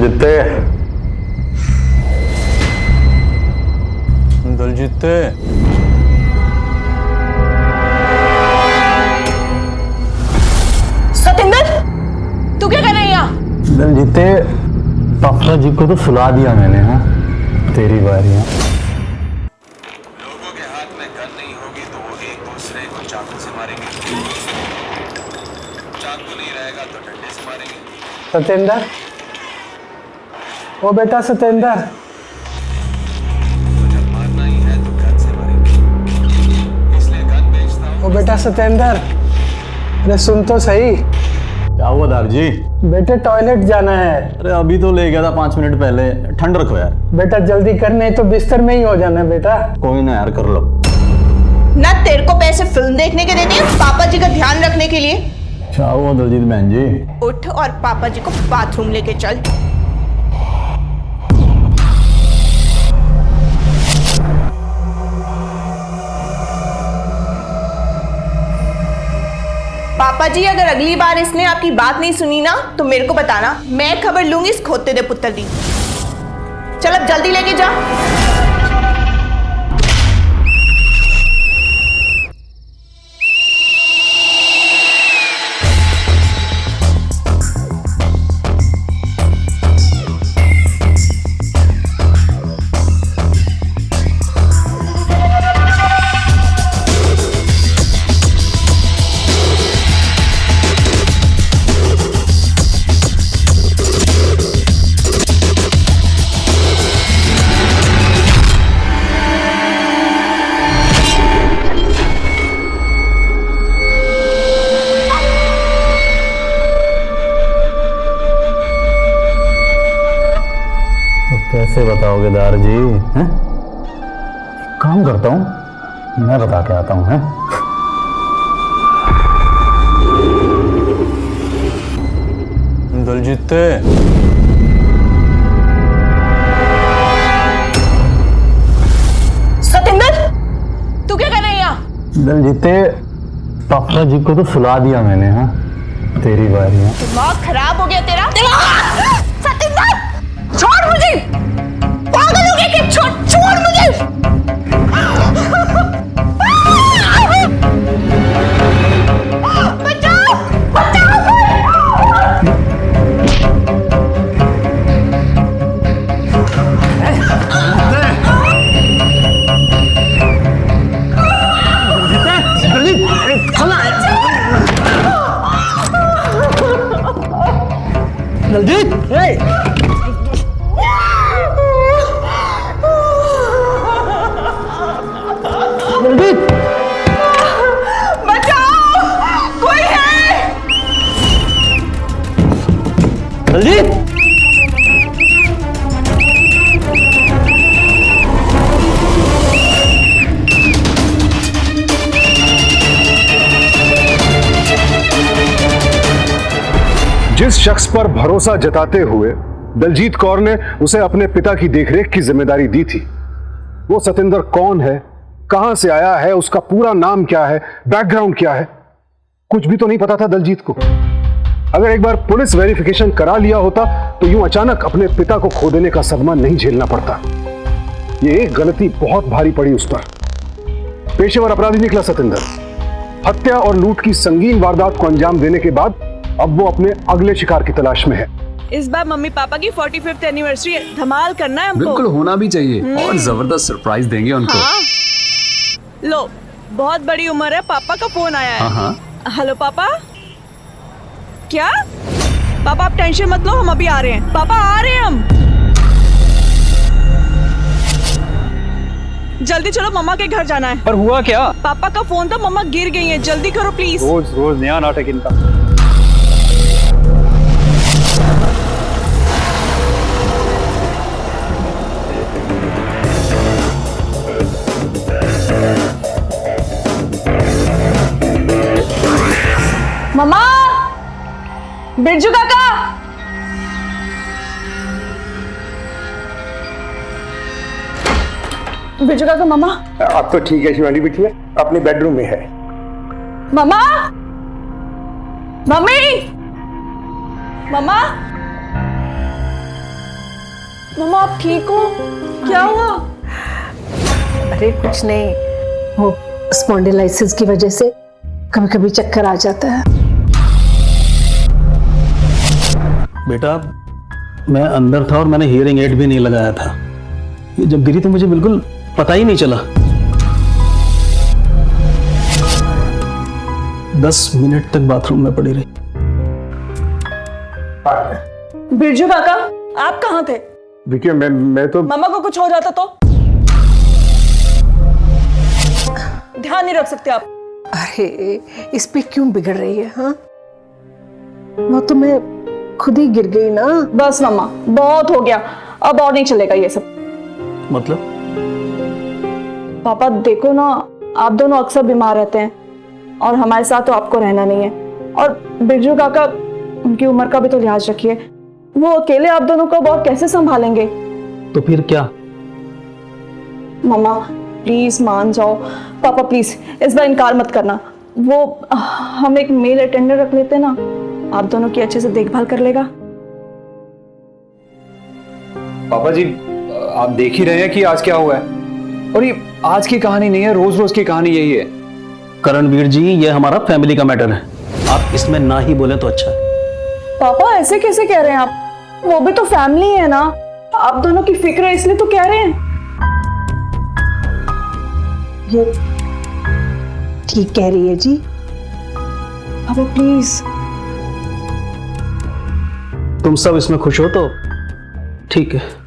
दलजीते, दलजीते, सतेंद्र, तू क्या कर रहा है यहाँ? दलजीते, पापा जी को तो सुला दिया मैंने। हाँ, तेरी बारी है। लोगों के हाथ में गन नहीं होगी तो वो एक दूसरे को चाकू से मारेंगे, चाकू नहीं रहेगा तो डंडे से मारेंगे। सतेंद्र, ओ बेटा सतेंद्र, तो जब मारना ही है तो गन से मारेंगे, इसलिए गन बेचता हूँ। ओ बेटा सतेंद्र, अरे सुन तो सही। क्या हुआ दार जी? बेटे टॉयलेट जाना है। अरे अभी तो ले गया था 5 मिनट पहले। ठंड रखो यार। बेटा जल्दी कर, नहीं तो बिस्तर में ही हो जाना बेटा। कोई ना यार, कर लो। ना तेरे को पैसे फिल्म देखने के देते हैं, पापा जी का ध्यान रखने के लिए। क्या हुआ दलजीत बहन जी? उठ और पापा जी को बाथरूम लेके चल। पापा जी, अगर अगली बार इसने आपकी बात नहीं सुनी ना तो मेरे को बताना, मैं खबर लूंगी इस खोते दे पुत्र दी। चल अब जल्दी लेके जा। कैसे बताओगे दार जी? हैं? एक काम करता हूँ, मैं बता के आता हूँ। हैं? दलजीते, सतेंद्र, तू क्या कर रहा है यहाँ? दलजीते, पापा जी को तो सुला दिया मैंने। हाँ, तेरी बारी है। दिमाग खराब हो गया तेरा? सतेंद्र, छोड़ मुझे। पागल हो गया क्या? छोड़ मुझे। बचाओ, बचाओ। दलजीत, दलजीत, बचाओ, कोई है? दलजीत। जिस शख्स पर भरोसा जताते हुए दलजीत कौर ने उसे अपने पिता की देखरेख की जिम्मेदारी दी थी, वो सतेंद्र कौन है, कहां से आया है, उसका पूरा नाम क्या है, बैकग्राउंड क्या है, कुछ भी तो नहीं पता था दलजीत को। अगर एक बार पुलिस वेरिफिकेशन करा लिया होता तो यूं अचानक अपने पिता को खो देने का सदमा नहीं झेलना पड़ता। ये एक गलती बहुत भारी पड़ी उस पर। पेशेवर अपराधी निकला सतेंद्र। हत्या और लूट की संगीन वारदात को अंजाम देने के बाद अब वो अपने अगले शिकार की तलाश में है। इस बार मम्मी पापा की 45th एनिवर्सरी है, धमाल करना है हमको। बिल्कुल होना भी चाहिए और जबरदस्त सरप्राइज देंगे उनको। हाँ। लो, बहुत बड़ी उम्र है, पापा का फोन आया है। हाँ। हेलो पापा। क्या? पापा आप टेंशन मत लो, हम अभी आ रहे हैं। पापा आ रहे हैं हम। जल्दी चलो, मम्मा के घर जाना है। पर हुआ क्या? पापा का फोन था, मम्मा गिर गई हैं, जल्दी करो प्लीज। रोज रोज नया नाटक इनका। मम्मा, बिरजू काका। बिरजू काका, मम्मा। अब तो ठीक है शिवानी बिटिया, अपने बेडरूम में है। मम्मा, मम्मी, मम्मा, मम्मा आप ठीक हो? क्या हुआ? अरे कुछ नहीं, वो स्पॉन्डिलाइसिस की वजह से कभी कभी चक्कर आ जाता है। बेटा मैं अंदर था और मैंने हियरिंग एड भी नहीं लगाया था। ये जब गिरी तो मुझे बिल्कुल पता ही नहीं चला। 10 मिनट तक बाथरूम में पड़ी रही। बिरजू काका आप कहाँ थे? देखिए मैं तो मम्मा को कुछ हो जाता तो ध्यान नहीं रख सकते आप? अरे इस पे क्यों बिगड़ रही है? हाँ, वो तो मैं खुद ही गिर गई ना। बस मम्मा बहुत हो गया, अब और नहीं चलेगा ये सब। मतलब पापा देखो ना, आप दोनों अक्सर बीमार रहते हैं और हमारे साथ तो आपको रहना नहीं है। और बिरजू काका, उनकी उम्र का भी तो लिहाज रखिए, वो अकेले आप दोनों को और कैसे संभालेंगे? तो फिर क्या? मम्मा प्लीज मान जाओ। पापा प्लीज इस बार इनकार मत करना। वो हम एक मेल अटेंडर रख लेते ना, आप दोनों की अच्छे से देखभाल कर लेगा। पापा जी आप देख ही रहे हैं कि आज क्या हुआ है, और ये आज की कहानी नहीं है, रोज रोज की कहानी यही है। करणवीर जी, ये हमारा फैमिली का मैटर है, आप इसमें ना ही बोले तो अच्छा है। पापा ऐसे कैसे कह रहे हैं आप? वो भी तो फैमिली है ना, आप दोनों की फिक्र है इसलिए तो कह रहे हैं। ये ठीक कह रही है जी। पापा प्लीज। तुम सब इसमें खुश हो तो ठीक है।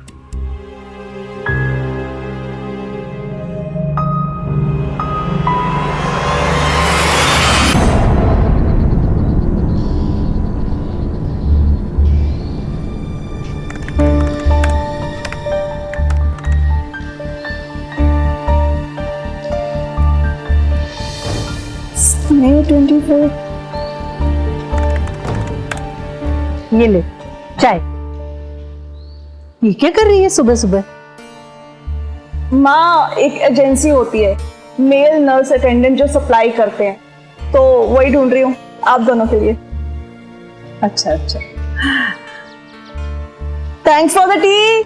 May 24। ये ले चाय। ये क्या कर रही है सुबह सुबह? माँ एक एजेंसी होती है, मेल नर्स अटेंडेंट जो सप्लाई करते हैं, तो वही ढूंढ रही हूँ आप दोनों के लिए। अच्छा अच्छा, thanks for the T.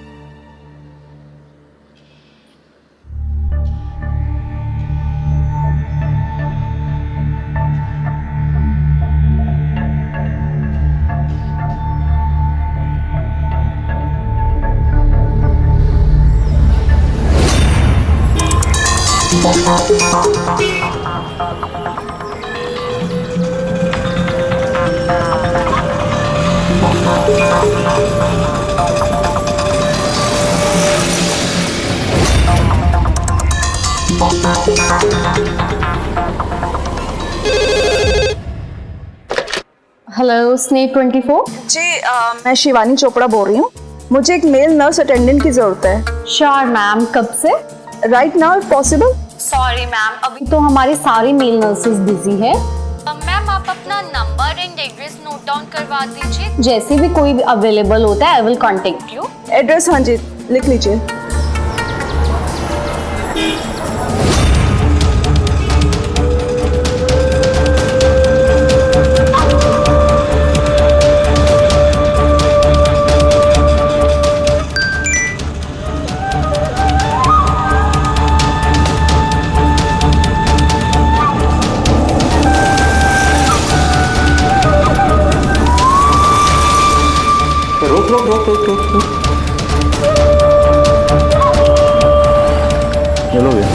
Hello snake 24। जी मैं शिवानी चोपड़ा बोल रही हूँ। मुझे एक मेल नर्स अटेंडेंट की जरूरत है। श्योर मैम, कब से? Right now if possible. Sorry ma'am, अभी तो हमारी सारी मेल नर्सेज बिजी है। मैम आप अपना number and address note down करवा दीजिए, जैसे भी कोई अवेलेबल होता है I will contact you. Address हाँ जी लिख लीजिए। रोक। चलो भैया।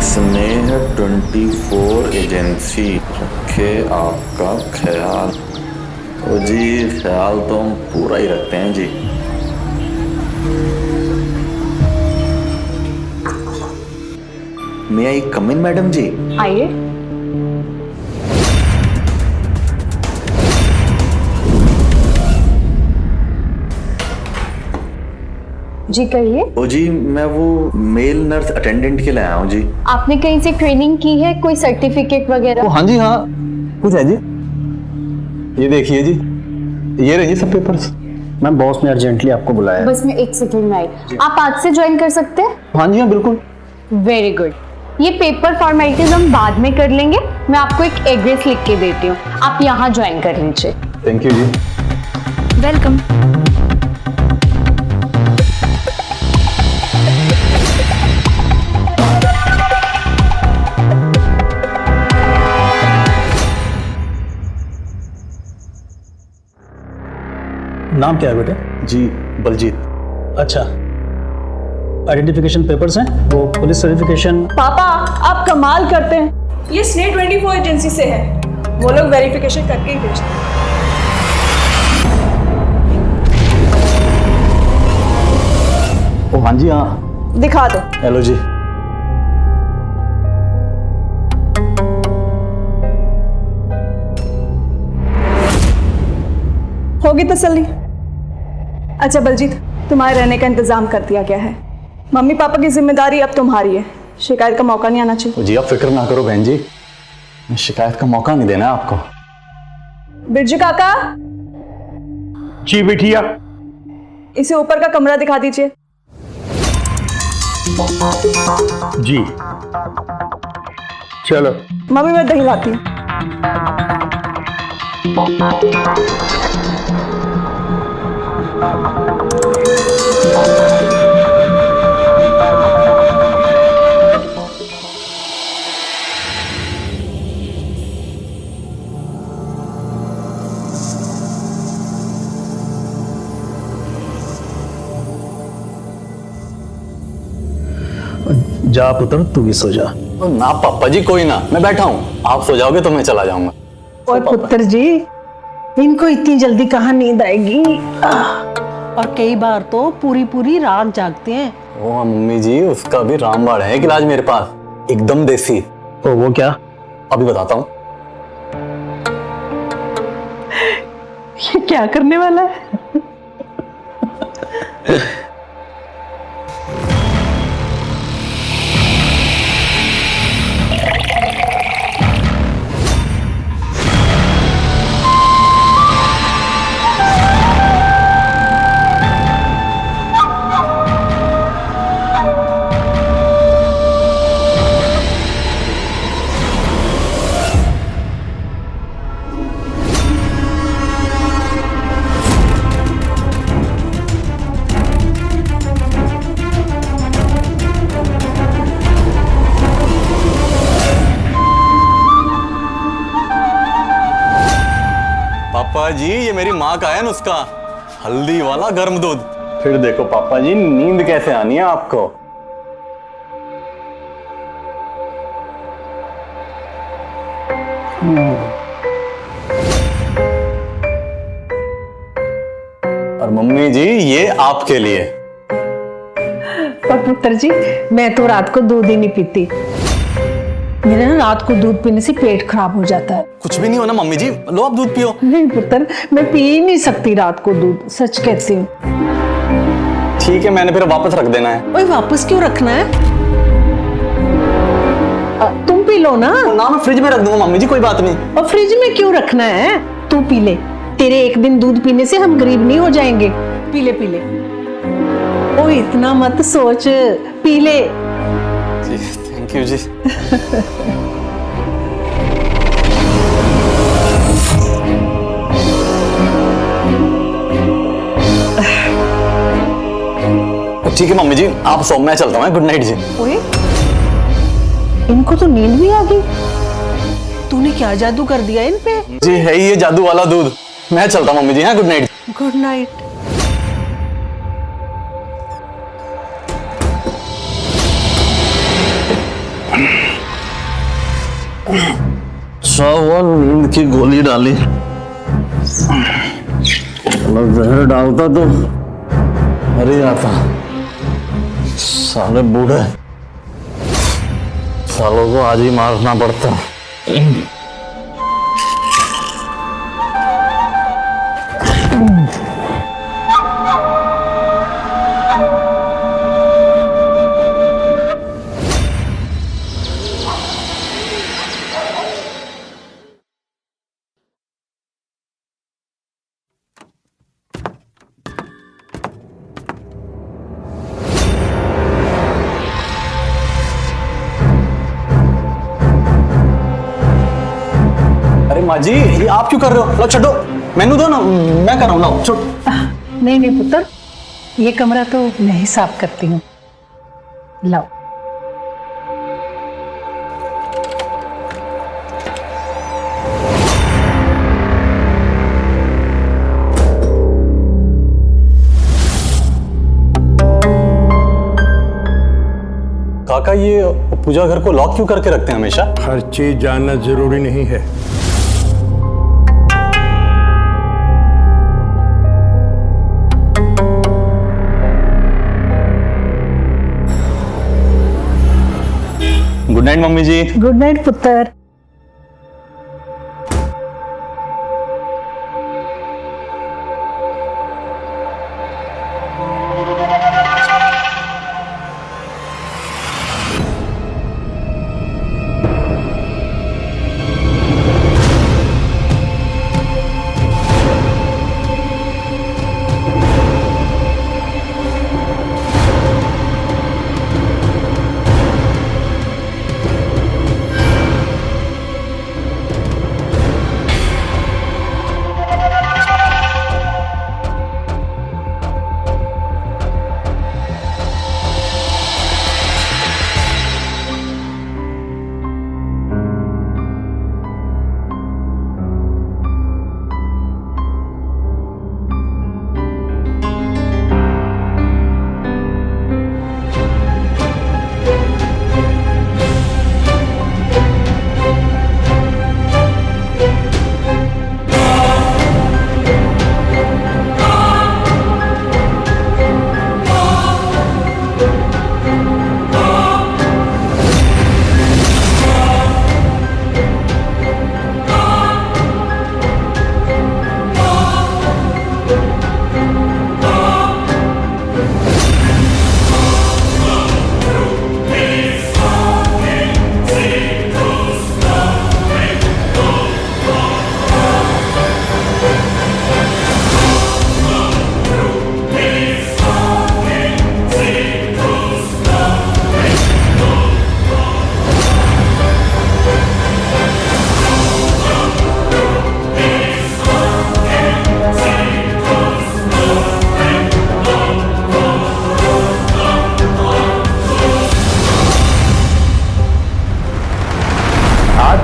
स्नेह 24 एजेंसी रखे आपका ख्याल। ओ जी ख्याल तो हम पूरा ही रखते हैं जी। मैं आई कम इन मैडम जी? आइए। जी कहिए। ओ जी मैं वो मेल नर्स अटेंडेंट के लिए आया हूँ जी। आपने कहीं से ट्रेनिंग की है, कोई सर्टिफिकेट वगैरह? हाँ जी हाँ, कुछ है जी। ये देखिए जी, ये रही सब पेपर्स। मैम बॉस ने अर्जेंटली आपको बुलाया है। बस मैं 1 सेकेंड में आई। आप आज से ज्वाइन कर सकते हैं? हाँ जी हाँ बिल्कुल। Very good. ये पेपर फॉर्मेलिटीज हम बाद में कर लेंगे, मैं आपको एक एड्रेस लिख के देती हूँ, आप यहाँ ज्वाइन कर लीजिए। थैंक यू जी। वेलकम। नाम क्या है बेटे? जी बलजीत। अच्छा, आइडेंटिफिकेशन पेपर्स हैं, वो पुलिस सर्टिफिकेशन? पापा आप कमाल करते हैं, ये स्ने 24 एजेंसी से है, वो लोग वेरिफिकेशन करके ही भेजते हैं। ओ हाँ जी, हाँ दिखा दो। हेलो जी। होगी तसल्ली? अच्छा बलजीत, तुम्हारे रहने का इंतजाम कर दिया गया है। मम्मी पापा की जिम्मेदारी अब तुम्हारी है, शिकायत का मौका नहीं आना चाहिए। जी आप फिक्र ना करो बहन जी, शिकायत का मौका नहीं देना है आपको। बिरजू काका, जी बिटिया। इसे ऊपर का कमरा दिखा दीजिए। जी चलो। मम्मी मैं दही लाती हूँ। जा पुत्र, तू भी सो जा। ना पापा जी कोई ना, मैं बैठा हूँ, आप सो जाओगे तो मैं चला जाऊंगा। और पुत्र जी, इनको इतनी जल्दी कहाँ नींद आएगी? और कई बार तो पूरी पूरी रात जागते हैं। ओ मम्मी जी, उसका भी रामबाण है एक इलाज मेरे पास, एकदम देसी। ओ वो क्या? अभी बताता हूँ। ये क्या करने वाला है? पापा जी ये मेरी माँ का है नुस्खा, हल्दी वाला गर्म दूध। फिर देखो पापा जी नींद कैसे आनी है आपको। और मम्मी जी ये आपके लिए। पर पुत्र जी, मैं तो रात को दूध ही नहीं पीती। मेरे ना रात को दूध पीने से पेट खराब हो जाता है। कुछ भी नहीं होना मम्मी जी, लो आप दूध पियो। नहीं पुत्र, मैं पी ही नहीं सकती रात को दूध, सच कहती हूँ। ठीक है, मैंने फिर वापस रख देना है। ओए वापस क्यों रखना है? तुम पी लो ना। ना मैं फ्रिज में रख दूंगा मम्मी जी, कोई बात नहीं। और फ्रिज में क्यों रखना है? तू पी ले, तेरे एक दिन दूध पीने से हम गरीब नहीं हो जाएंगे। पी ले पी ले। ओ इतना मत सोच, पी ले। जी थैंक यू जी। ठीक है मम्मी जी, आप सो, मैं चलता हूँ। गुड नाइट जी। ओए, इनको तो नींद भी आ गई। तूने क्या जादू कर दिया इन पे? जी है ही ये जादू वाला दूध। मैं चलता हूँ मम्मी जी। हाँ गुड नाइट। Good night. वो नींद की गोली डाली, जहर डालता तो मर ही जाता। साले बूढ़े सालों को आज ही मारना पड़ता। माँ जी ये आप क्यों कर रहे हो? लो छोड़ो। मैनू दो ना, मैं कर रहा हूँ, लाओ छोड़। नहीं नहीं पुत्र, ये कमरा तो मैं ही साफ करती हूँ, लाओ। काका ये पूजा घर को लॉक क्यों करके रखते हैं हमेशा? हर चीज जानना जरूरी नहीं है। Good night mummy ji. Good night पुत्र।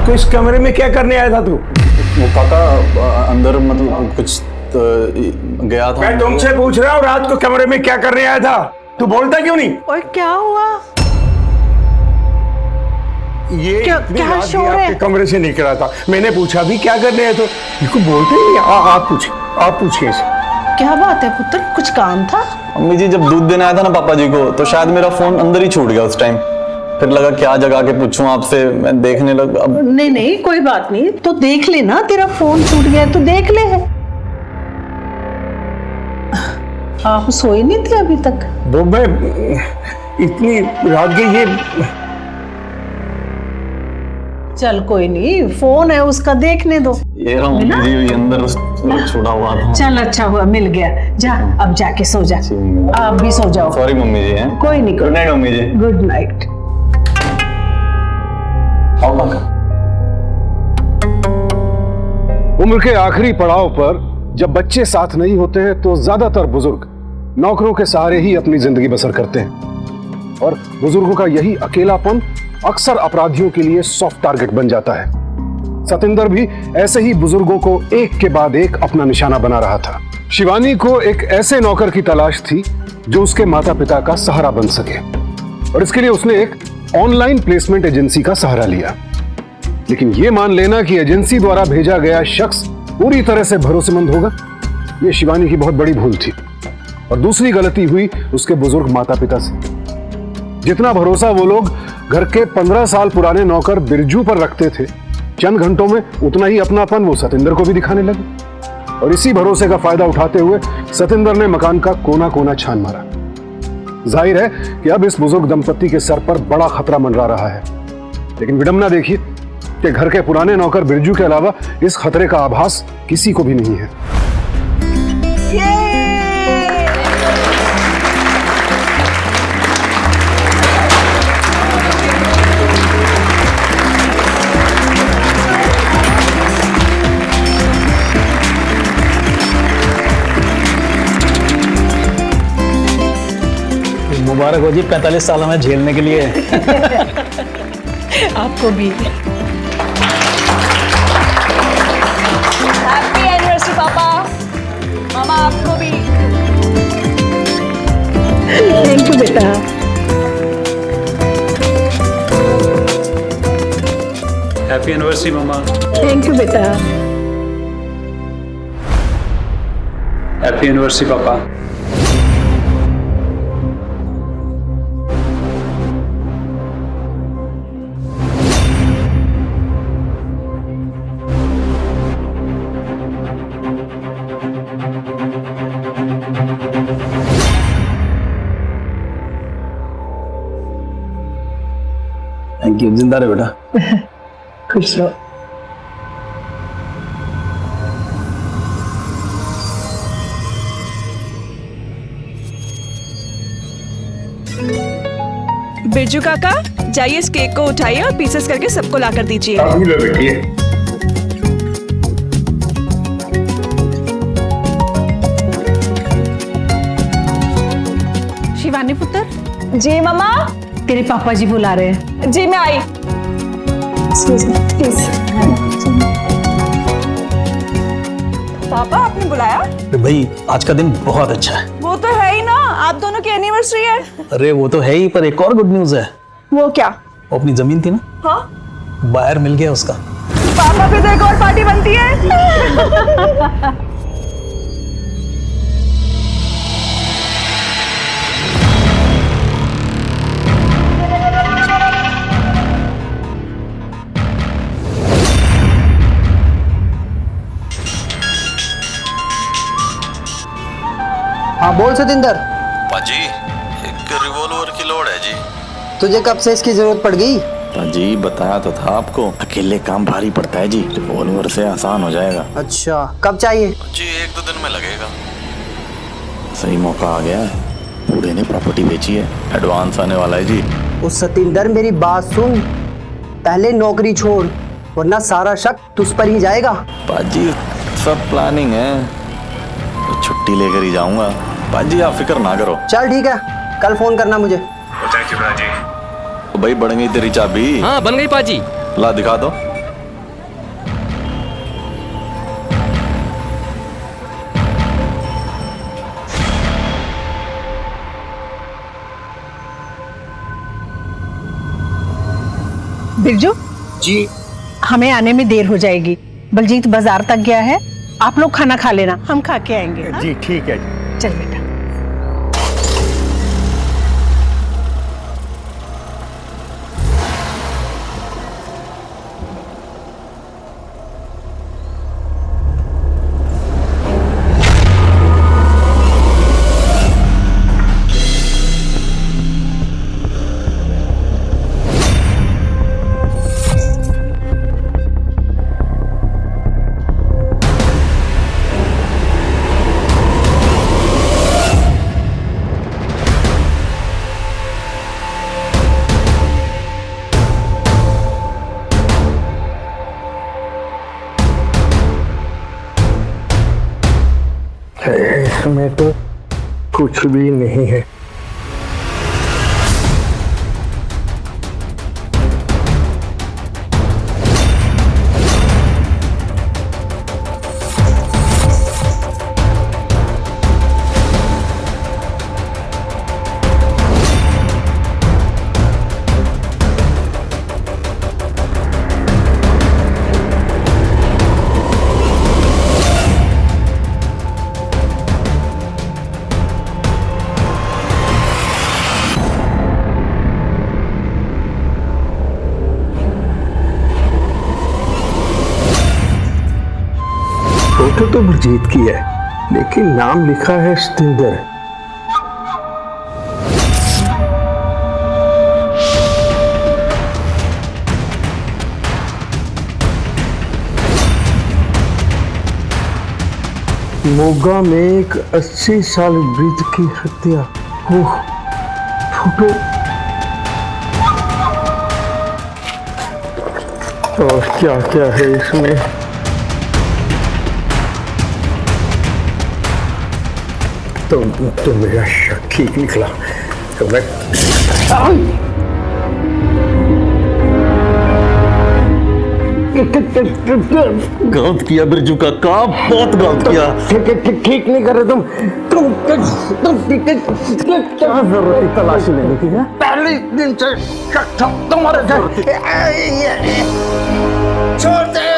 तो इस कमरे में क्या करने आया था तू? वो काका अंदर मतलब कुछ गया था। मैं तुमसे पूछ रहा हूँ रात को कमरे में क्या करने आया था? तू बोलता क्यों नहीं? और क्या हुआ? ये क्या रात शोर भी है? आपके कमरे से निकला था। मैंने पूछा भी क्या करने आए तो इसको बोलते ही नहीं। आप पूछिए इसे। क्या बात है पुत्र, कुछ काम था? मम्मी जी जब दूध देने आया था ना पापा जी को, तो शायद मेरा फोन अंदर ही छूट गया उस टाइम। फिर लगा क्या जगा के पूछूं आपसे, मैं देखने लगा। अब नहीं नहीं कोई बात नहीं, तो देख लेना, तेरा फोन छूट गया तो देख ले। आप सोए नहीं थे अभी तक? वो मैं इतनी रात गई ये। चल कोई नहीं, फोन है उसका, देखने दो। ये रहा मम्मी जी, ये अंदर छुड़ा हुआ था। चल अच्छा हुआ मिल गया, जा अब जाके सो जा। आप भी सो जाओ। Sorry mummy ji. हैं कोई नहीं। Good night mummy ji. Good night. उम्र के आखिरी पड़ाव पर जब बच्चे साथ नहीं होते हैं तो ज्यादातर बुजुर्ग नौकरों के सहारे ही अपनी जिंदगी बसर करते हैं, और बुजुर्गों का यही अकेलापन अक्सर अपराधियों के लिए सॉफ्ट टारगेट बन जाता है। सतिंदर भी ऐसे ही बुजुर्गों को एक के बाद एक अपना निशाना बना रहा था। शिवानी को एक ऐसे नौकर की तलाश थी जो उसके माता पिता का सहारा बन सके, और इसके लिए उसने एक ऑनलाइन प्लेसमेंट एजेंसी का सहारा लिया। लेकिन यह मान लेना कि एजेंसी द्वारा भेजा गया शख्स पूरी तरह से भरोसेमंद होगा, यह शिवानी की बहुत बड़ी भूल थी। और दूसरी गलती हुई उसके बुजुर्ग माता पिता से। जितना भरोसा वो लोग घर के 15 साल पुराने नौकर बिरजू पर रखते थे, चंद घंटों में उतना ही अपनापन वो सतिंदर को भी दिखाने लगे। और इसी भरोसे का फायदा उठाते हुए सतिंदर ने मकान का कोना कोना छान मारा। जाहिर है कि अब इस बुजुर्ग दंपत्ति के सर पर बड़ा खतरा मंडरा रहा है। लेकिन विडंबना देखिए कि घर के पुराने नौकर बिरजू के अलावा इस खतरे का आभास किसी को भी नहीं है। देखो जी 45 साल हमें झेलने के लिए। आपको भी। हैप्पी एनिवर्सरी पापा। मामा आपको भी। थैंक यू बेटा। हैप्पी एनिवर्सरी मम्मा। थैंक यू बेटा। हैप्पी एनिवर्सरी पापा। Thank you. जिंदा रहे बेटा। खुश रहो। बिरजू काका जाइए इस केक को उठाइए और पीसेस करके सबको ला कर दीजिए। अभी ले बैठिए। शिवानी पुत्र, जी मामा। तेरे पापा जी बुला रहे हैं। जी मैं आई। पापा आपने बुलाया? भाई आज का दिन बहुत अच्छा है। वो तो है ही ना, आप दोनों की एनिवर्सरी है। अरे वो तो है ही, पर एक और गुड न्यूज है। वो क्या? वो अपनी जमीन थी ना, हाँ बाहर मिल गया उसका। पापा पे तो एक और पार्टी बनती है। हाँ बोल सतिंदर। पाजी एक रिवॉल्वर की लोड है जी। तुझे कब से इसकी जरूरत पड़ गई? पाजी बताया तो था आपको, अकेले काम भारी पड़ता है जी, रिवॉल्वर से आसान हो जाएगा। अच्छा कब चाहिए? जी 1-2 दिन में लगेगा। सही मौका आ गया है, बूढ़े ने प्रॉपर्टी बेची है, एडवांस आने वाला है जी। उस सतिंदर मेरी बात सुन, पहले नौकरी छोड़ वरना सारा शक तुझ पर ही जाएगा। पाजी सब प्लानिंग है, तो छुट्टी लेकर ही जाऊंगा। पाजी आप फिक्र ना करो। चल ठीक है, कल फोन करना मुझे। तो भाई बन गई तेरी चाबी? हाँ बन गई पाजी। ला दिखा दो। बिरजू जी हमें आने में देर हो जाएगी। बलजीत बाजार तक गया है, आप लोग खाना खा लेना, हम खा के आएंगे। हाँ? जी ठीक है जी। चल बेटा। इसमें तो कुछ भी नहीं है। फोटो तो बलजीत की है, लेकिन नाम लिखा है सतिंदर। मोगा में एक 80 साल वृद्ध की हत्या। ओह फोटो और क्या क्या है इसमें। तो मेरा शक ठीक निकला। गलत किया बिरजू काका, बहुत गलत किया। ठीक नहीं कर रहे तुम क्या जरूरत है तलाशी लेने की? पहले दिन से शक था तुम्हारे से। छोड़ दे।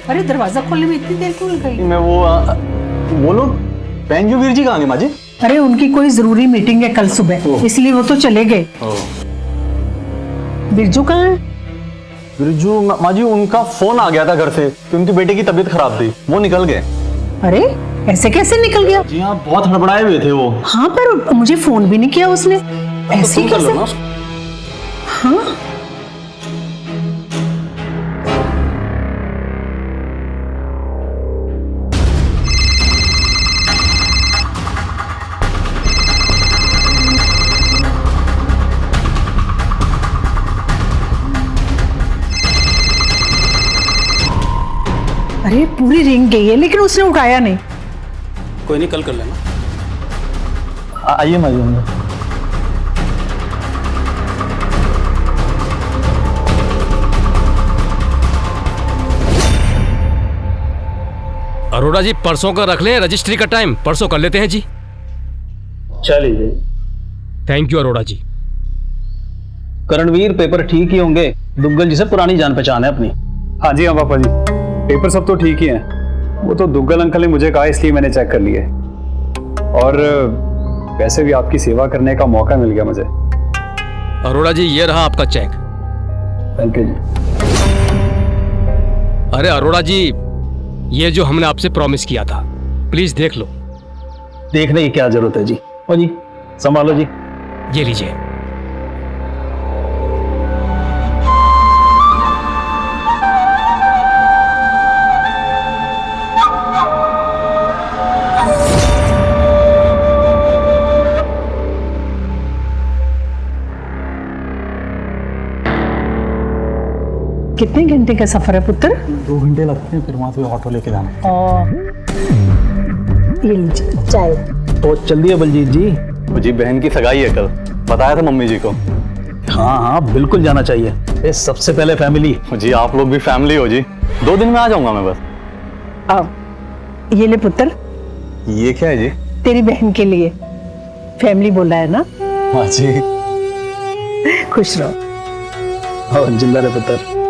अरे दरवाजा खोलने में इतनी देर क्यों लग गई? मैं वो लोग पेंजू वीर जी कहाँ गए माँ जी? अरे उनकी कोई जरूरी मीटिंग है कल सुबह, इसलिए वो तो चले गए। बिरजू कहाँ है? बिरजू माँ जी, उनका फोन आ गया था घर से कि उनकी बेटे की तबीयत खराब थी, वो निकल गए। अरे ऐसे कैसे निकल गया? जी हाँ, बहुत हड़बड़ाए हुए थे वो। हाँ पर मुझे फोन भी नहीं किया उसने, ऐसे कैसे? हाँ अरे पूरी रिंग गई है लेकिन उसने उठाया नहीं। कोई नहीं, कल कर लेना। आइए माँ जी अंदर। अरोड़ा जी परसों का रख लें, रजिस्ट्री का टाइम परसों कर लेते हैं जी। चलिए। Thank you Arora ji. Karanvir, paper ठीक ही होंगे, दुग्गल जी से पुरानी जान पहचान है अपनी। हाँ जी हाँ पापा जी, पेपर सब तो ठीक ही हैं। वो तो दुग्गल अंकल ने मुझे कहा इसलिए मैंने चेक कर लिए, और वैसे भी आपकी सेवा करने का मौका मिल गया मुझे। अरोड़ा जी ये रहा आपका चेक। थैंक यू जी। अरे अरोड़ा जी, ये जो हमने आपसे प्रॉमिस किया था, प्लीज देख लो। देखने की क्या जरूरत है जी? ओ जी संभालो जी। ये लीजिए। कितने घंटे का सफर है पुत्र? 2 घंटे लगते हैं, फिर वहां से ऑटो लेके जाना। और ये लीजिए चाय। तो चल दिया बलजीत जी। जी बहन की सगाई है कल, बताया था मम्मी जी को। हाँ हाँ बिल्कुल जाना चाहिए, ये सबसे पहले फैमिली। जी आप लोग भी फैमिली हो जी, 2 दिन में आ जाऊंगा मैं बस। ये ले पुत्र। ये क्या है जी? तेरी बहन के लिए, फैमिली बोला है ना। हाँ जी। खुश रहो। और जिंदा रहे पुत्र।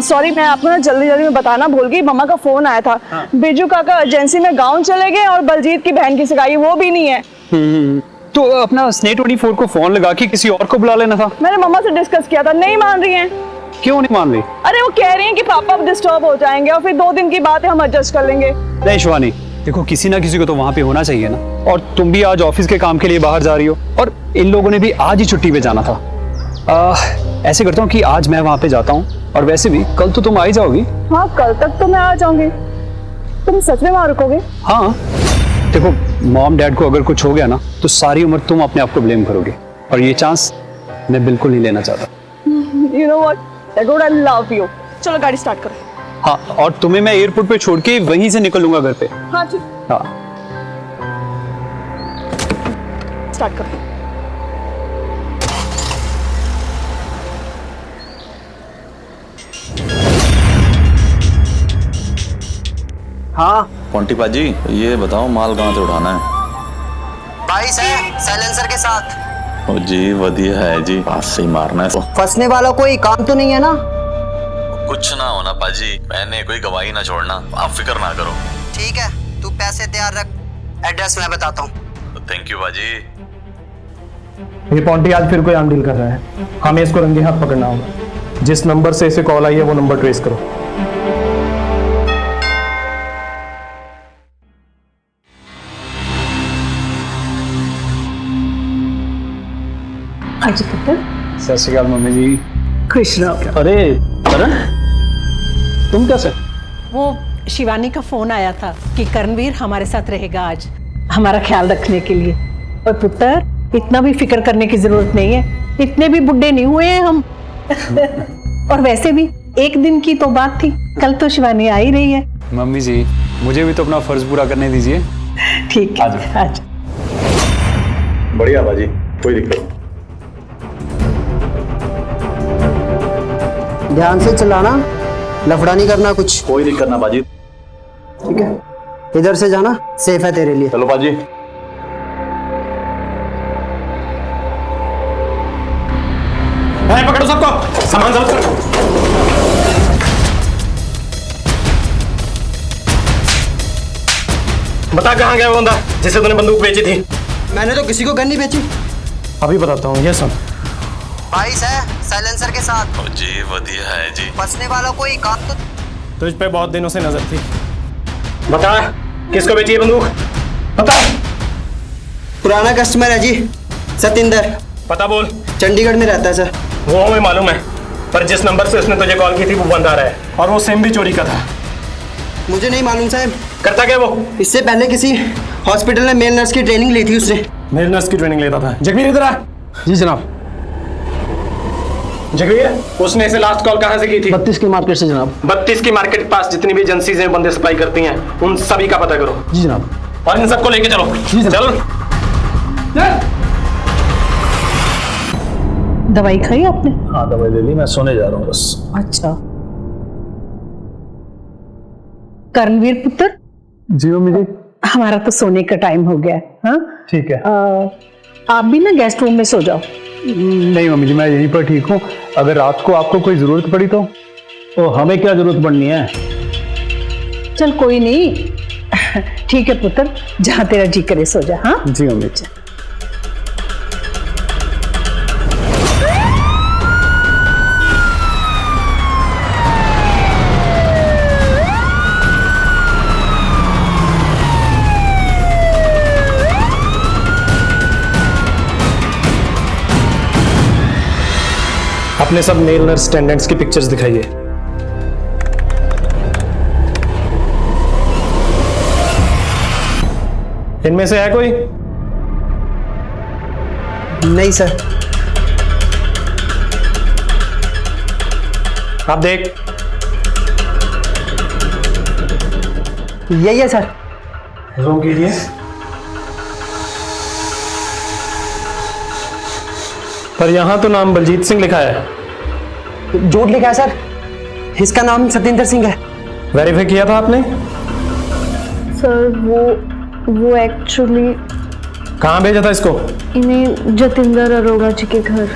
सॉरी, मैं आपको ना जल्दी में बताना भूल गई, मम्मा का फोन आया था। बिरजू काका एजेंसी में गांव चले गए और बलजीत की बहन की सगाई वो भी नहीं है। तो अपना स्ने 24 को फोन लगा के किसी और को बुला लेना था। मैंने मम्मा से डिस्कस किया था, नहीं मान रही हैं। क्यों नहीं मान रही? अरे वो कह रही हैं कि पापा डिस्टर्ब हो जाएंगे और फिर 2 दिन की बात है, हम एडजस्ट कर लेंगे। नहीं शिवानी, देखो किसी ना किसी को तो वहां पे होना चाहिए ना, और तुम भी आज ऑफिस के काम के लिए बाहर जा रही हो, और इन लोगों ने भी आज ही छुट्टी पे जाना था। ऐसे करता हूँ कि आज मैं वहां पे जाता हूँ, और वैसे भी कल तो तुम आ ही जाओगी। हाँ कल तक तो मैं आ जाऊंगी। तुम सच में वहां रुकोगे? हाँ, देखो मॉम डैड को अगर कुछ हो गया ना तो सारी उम्र तुम अपने आप को ब्लेम करोगे, और ये चांस मैं बिल्कुल नहीं लेना चाहता। You know what? Edward, I love you. चलो गाड़ी स्टार्ट करो। हाँ, और तुम्हें मैं एयरपोर्ट पे छोड़ के वहीं से निकलूंगा घर पे। हाँ ठीक, हाँ, स्टार्ट करो। हाँ पोंटी पाजी, ये बताओ माल कहाँ से उठाना है? 22 है साइलेंसर के साथ। ओ जी वधिया है जी, पास से ही मारना है। फंसने वाला कोई काम तो नहीं है ना? कुछ ना होना पाजी, मैंने कोई गवाही ना छोड़ना, आप फिक्र ना करो। ठीक है, तू पैसे तैयार रख, एड्रेस मैं बताता हूँ। थैंक यू पाजी। ये पॉन्टी आज फिर कोई आम डील कर रहा है, हमें इसको रंगे हाथ पकड़ना होगा। जिस नंबर से इसे कॉल आई है वो नंबर ट्रेस करो। हाजी पुत्र, सत श्री अकाल मम्मी जी। खुश रहो। अरे करण, तुम कैसे? वो शिवानी का फोन आया था कि करणवीर हमारे साथ रहेगा आज, हमारा ख्याल रखने के लिए। और पुत्र, इतना भी फिक्र करने की जरूरत नहीं है, इतने भी बुढ़े नहीं हुए हैं हम। और वैसे भी एक दिन की तो बात थी, कल तो शिवानी आ ही रही है। मम्मी जी, मुझे भी तो अपना फर्ज पूरा करने दीजिए। ठीक है, आज बढ़िया बाजी, कोई दिक्कत नहीं। ध्यान से चलाना, लफड़ा नहीं करना कुछ। कोई दिक्कत ना बाजी। ठीक है, इधर से जाना, सेफ है तेरे लिए। चलो बाजी। पकड़ो सबको, सामान जब्त करो। बता कहाँ गया वो बंदा जिसे तूने बंदूक बेची थी? मैंने तो किसी को गन नहीं बेची। अभी बताता हूँ, ये सुन। 22 है साइलेंसर के साथ। ओ जी वधिया है जी। फंसने वाला कोई काम तो तुझ पे बहुत दिनों से नजर थी। बता किसको बेची है बंदूक? बता। पुराना कस्टमर है जी, सतिंदर। पता बोल। चंडीगढ़ में रहता है सर। वो हमें मालूम है, पर जिस नंबर से उसने तुझे कॉल की थी वो बंद आ रहा है, और वो सिम भी चोरी का था। मुझे नहीं मालूम साहब। करता क्या वो? इससे पहले किसी हॉस्पिटल में मेल नर्स की ट्रेनिंग ली थी उसने। मेल नर्स की ट्रेनिंग लेता था। जगवीर इधर आ। जी जनाब। जगवीर, उसने इसे लास्ट कॉल कहाँ से की थी? 32 की मार्केट से जनाब। 32 की मार्केट के पास जितनी भी एजेंसीज हैं बंदे सप्लाई करती हैं, उन सभी का पता करो। जी जनाब। और इन सबको लेके चलो। जी चलो। दवाई खाई आपने? हाँ दवाई ले ली, मैं सोने जा रहा हूँ बस। अच्छा। करणवीर पुत्र। जी मम्मी जी। हमारा तो सोने का टाइम हो गया है। हाँ ठीक है। आप भी ना गेस्ट रूम में सो जाओ। नहीं मम्मी जी, मैं यहीं पर ठीक हूँ। अगर रात को आपको कोई जरूरत पड़ी तो हमें क्या जरूरत पड़नी है? चल कोई नहीं, ठीक है पुत्र, जहाँ तेरा जी करे सो जा। हाँ जी मम्मी जी। अपने सब मेल नर्स अटेंडेंट्स की पिक्चर्स दिखाइए। इनमें से है कोई? नहीं सर। आप देख। यही है सर। रूम कीजिए। पर यहां तो नाम बलजीत सिंह लिखा है। झूठ लिखा है सर, इसका नाम सतिंदर सिंह है। वेरीफाई किया था आपने? सर वो एक्चुअली कहाँ भेजा था इसको? इन्हें जतिंदर अरोड़ा जी के घर।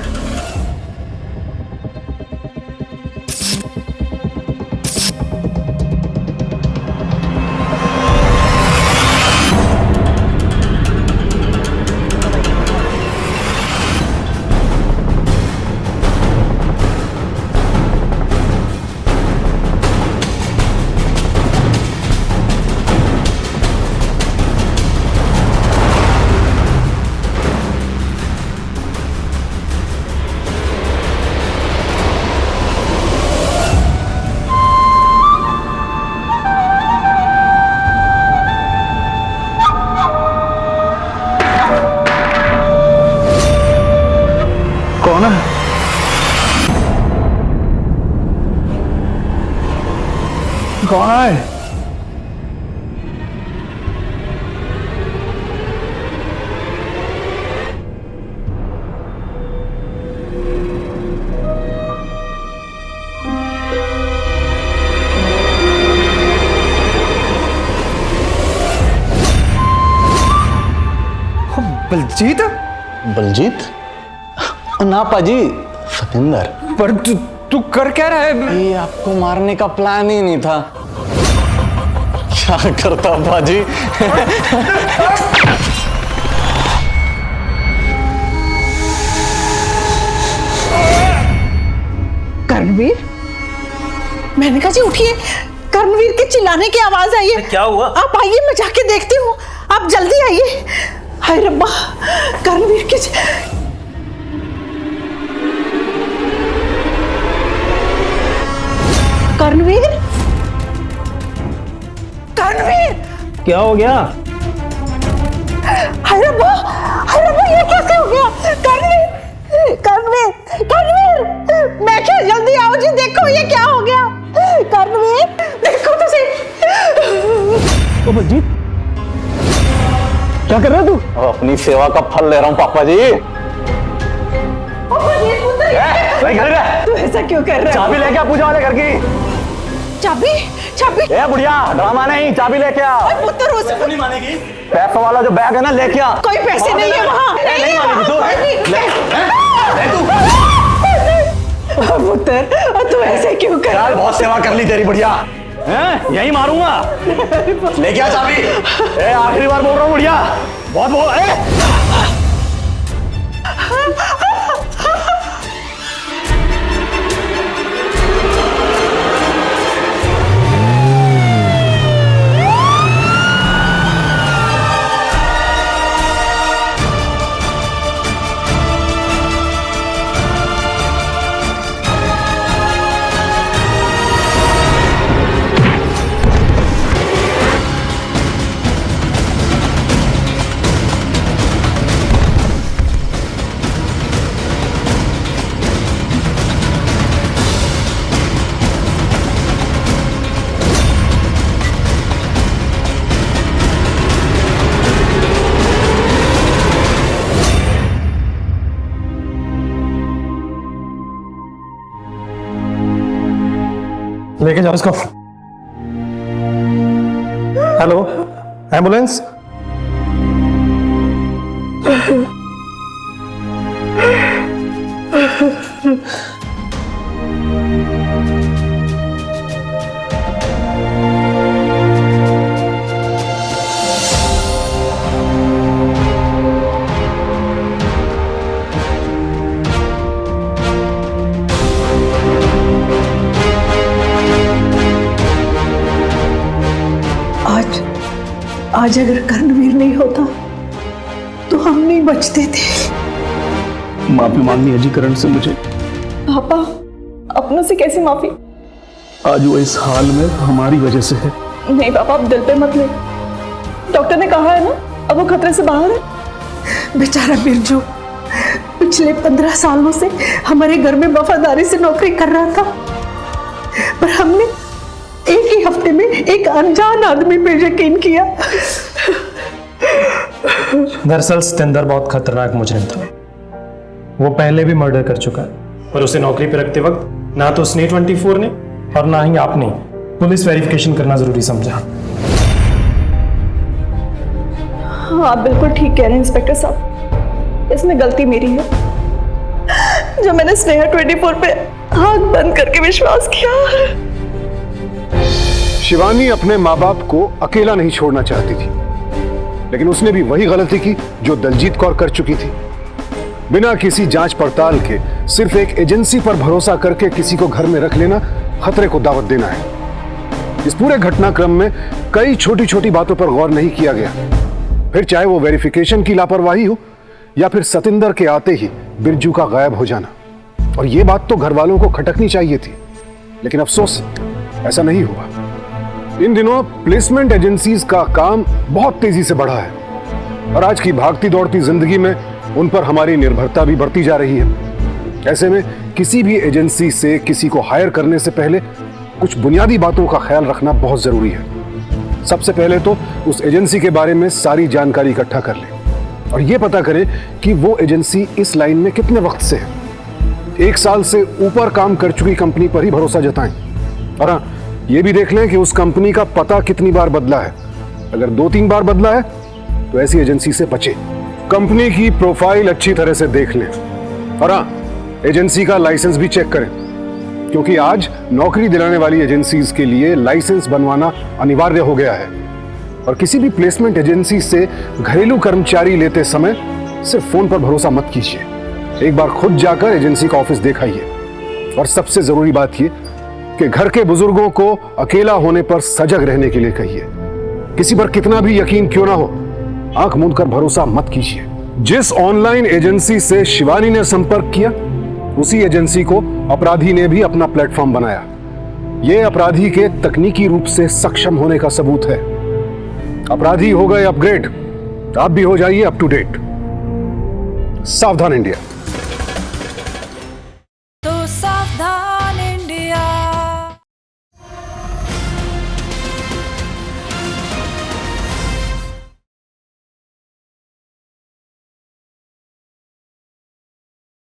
कौन है? बलजीत? बलजीत? ना पाजी, सतिंदर। पर तू कर क्या रहा है? ये आपको मारने का प्लान ही नहीं था। क्या करता पाजी? कर्णवीर, मैंने कहा जी उठिए, कर्णवीर के चिल्लाने की आवाज आई है। क्या हुआ? आप आइए, मैं जाके देखती हूँ, आप जल्दी आइए। हाय रब्बा, कर्णवीर के कर्णवीर, कर्णवीर, क्या हो गया? हाय रब्बा, ये कैसे हो गया? कर्णवीर, कर्णवीर, कर्णवीर, मैं क्या, जल्दी आओ जी, देखो ये क्या हो गया। कर्णवीर, देखो तो सही। ओ बलजीत, क्या कर रहा है तू? अपनी सेवा का फल ले रहा हूँ पापा जी। तू ऐसा क्यों कर रहा है? चाबी लेके आ पूजा वाले घर की। चाबी, चाबी। ए बुढ़िया, ड्रामा नहीं, चाबी लेके आ। पुत्र उसे नहीं मानेगी। पैसों वाला जो बैग है ना, लेके आ। कोई पैसे नहीं है वहाँ। नहीं मानेगी तू। पुत्र, तू ऐसे क्यों कर? यार बहुत सेवा कर ली तेरी बुढ़िया। यही मारूंगा। लेके आ चाबी। ए आखिरी बार बोल रहा हूँ बुढ़िया, बहुत बोल। लेके जाओ इसको। Hello, ambulance? आज अगर कर्णवीर नहीं होता तो हम नहीं बचते थे। माफी मांगनी है जी करण से मुझे। पापा, अपनों से कैसी माफी? आज वो इस हाल में हमारी वजह से है। नहीं पापा, आप दिल पे मत ले। डॉक्टर ने कहा है ना, अब वो खतरे से बाहर है। बेचारा बिरजू पिछले 15 सालों से हमारे घर में वफादारी से नौकरी कर रहा था, पर हमने एक ही हफ्ते में एक अनजान आदमी पे यकीन किया। दरअसल सतिंदर बहुत खतरनाक मुजरिम था। वो पहले भी मर्डर कर चुका है, पर उसे नौकरी पे रखते वक्त ना तो उसने 24 ने और ना ही आपने पुलिस वेरिफिकेशन करना जरूरी समझा। हाँ, आप बिल्कुल ठीक कह रहे हैं इंस्पेक्टर साहब, इसमें गलती मेरी है जो मैंने स्नेहा 24 पे आंख बंद करके विश्वास किया। शिवानी अपने माँ बाप को अकेला नहीं छोड़ना चाहती थी, लेकिन उसने भी वही गलती की जो दलजीत कौर कर चुकी थी। बिना किसी जांच पड़ताल के सिर्फ एक एजेंसी पर भरोसा करके किसी को घर में रख लेना खतरे को दावत देना है। इस पूरे घटनाक्रम में कई छोटी छोटी बातों पर गौर नहीं किया गया, फिर चाहे वो वेरिफिकेशन की लापरवाही हो या फिर सतिंदर के आते ही बिरजू का गायब हो जाना। और ये बात तो घर वालों को खटकनी चाहिए थी, लेकिन अफसोस ऐसा नहीं हुआ। इन दिनों प्लेसमेंट एजेंसीज का काम बहुत तेजी से बढ़ा है और आज की भागती दौड़ती जिंदगी में उन पर हमारी निर्भरता भी बढ़ती जा रही है। ऐसे में किसी भी एजेंसी से किसी को हायर करने से पहले कुछ बुनियादी बातों का ख्याल रखना बहुत जरूरी है। सबसे पहले तो उस एजेंसी के बारे में सारी जानकारी इकट्ठा कर लें और यह पता करें कि वो एजेंसी इस लाइन में कितने वक्त से है। 1 साल से ऊपर काम कर चुकी कंपनी पर ही भरोसा जताएं। और हाँ, यह भी देख लें कि उस कंपनी का पता कितनी बार बदला है। अगर 2-3 बार बदला है तो ऐसी एजेंसी से बचें। कंपनी की प्रोफाइल अच्छी तरह से देख लें और हाँ, एजेंसी का लाइसेंस भी चेक करें, क्योंकि आज नौकरी दिलाने वाली एजेंसीज के लिए लाइसेंस बनवाना अनिवार्य हो गया है। और किसी भी प्लेसमेंट एजेंसी से घरेलू कर्मचारी लेते समय सिर्फ फोन पर भरोसा मत कीजिए, एक बार खुद जाकर एजेंसी का ऑफिस देखाइए। और सबसे जरूरी बात यह कि घर के बुजुर्गों को अकेला होने पर सजग रहने के लिए कहिए। किसी पर कितना भी यकीन क्यों ना हो, आंख मूंद कर भरोसा मत कीजिए। जिस ऑनलाइन एजेंसी से शिवानी ने संपर्क किया, उसी एजेंसी को अपराधी ने भी अपना प्लेटफॉर्म बनाया। यह अपराधी के तकनीकी रूप से सक्षम होने का सबूत है। अपराधी हो गए अपग्रेड, आप भी हो जाइए अप टू डेट। सावधान इंडिया।